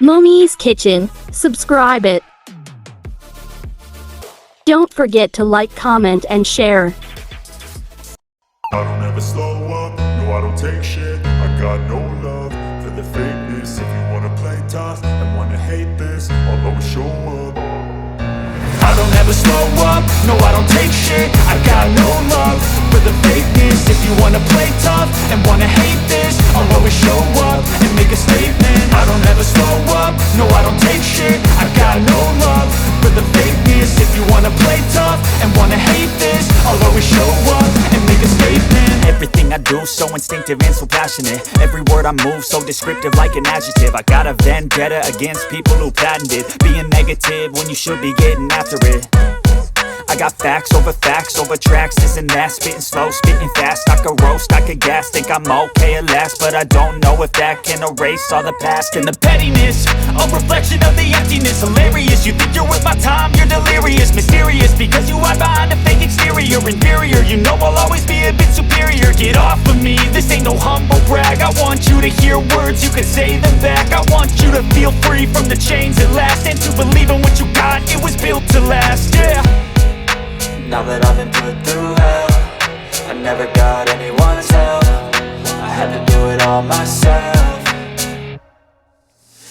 Momii's Kitchen, subscribe it. Don't forget to like, comment, and share. I don't ever slow up, no I don't take shit. I got no love for the fakeness. If you wanna play tough and wanna hate this, I'll always show up. I don't ever slow up, no I don't take shit. I got no love for the fakeness. If you wanna play tough and wanna hate this, I'll always show up and make a statement. I don't ever slow up, no I don't take shit. I got no love for the fakeness. If you wanna play tough and wanna hate this, I'll always show up and make a statement. Everything I do so instinctive and so passionate. Every word I move so descriptive like an adjective. I got a vendetta against people who patented being negative when you should be getting after it. I got facts over tracks, this and that. Spitting slow, spitting fast. I could roast, I could gas. Think I'm okay at last, but I don't know if that can erase all the past. And the pettiness, a reflection of the emptiness. Hilarious, you think you're worth my time, you're delirious. Mysterious, because you hide behind a fake exterior. Inferior, you know I'll always be a bit superior. Get off of me, this ain't no humble brag. I want you to hear words, you can say them back. I want you to feel free from the chains at last, and to believe in what you got, it was built to last, yeah. Now that I've been put through hell, I never got anyone's help. I had to do it all myself.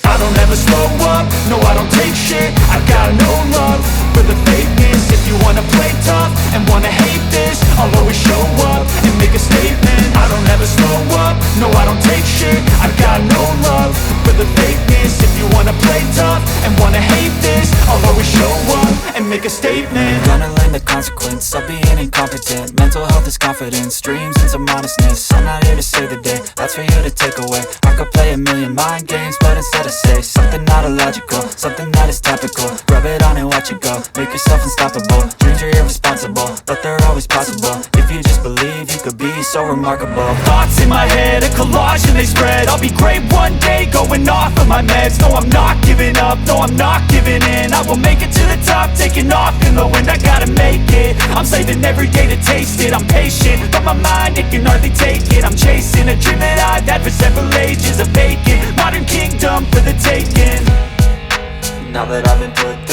I don't ever slow up, no I don't take shit. I got no love for the fakeness. If you wanna play tough and wanna hate this, I'll always show up and make a statement. I don't ever slow up, no I don't take shit. I got no love for the fakeness. If you wanna play tough and wanna hate this, I'll always show up and make a statement. Gonna learn the consequence of being incompetent. Mental health is confidence, dreams and some honestness. I'm not here to save the day, that's for you to take away. I could play a million mind games, but instead I say something not illogical, something that is topical. Rub it on and watch it go, make yourself unstoppable. Dreams are irresponsible, but they're always possible. If you just believe, you could be so remarkable. Thoughts in my head, a collage and they spread. I'll be great one day, going off of my meds. No, I'm not giving up, no, I'm not giving in. I will make it to the top, taking off in the wind. I gotta make it, I'm saving every day to taste it. I'm patient, but my mind, it can hardly take it. I'm chasing a dream that I've had for several ages. A vacant, modern kingdom for the taking. Now that I've been put